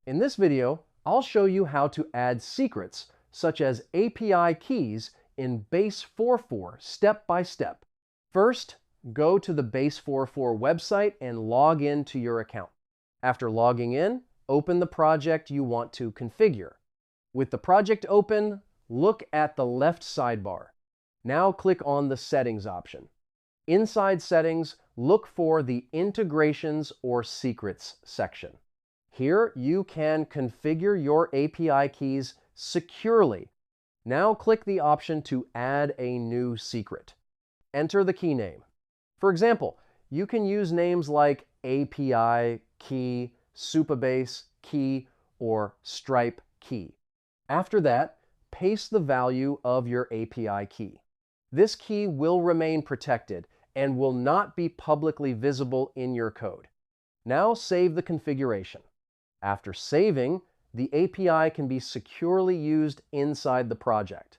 In this video, I'll show you how to add secrets, such as API keys, in BASE44 step by step. First, go to the BASE44 website and log in to your account. After logging in, open the project you want to configure. With the project open, look at the left sidebar. Now click on the Settings option. Inside Settings, look for the Integrations or Secrets section. Here you can configure your API keys securely. Now click the option to add a new secret. Enter the key name. For example, you can use names like API key, Supabase key, or Stripe key. After that, paste the value of your API key. This key will remain protected and will not be publicly visible in your code. Now save the configuration. After saving, the API can be securely used inside the project.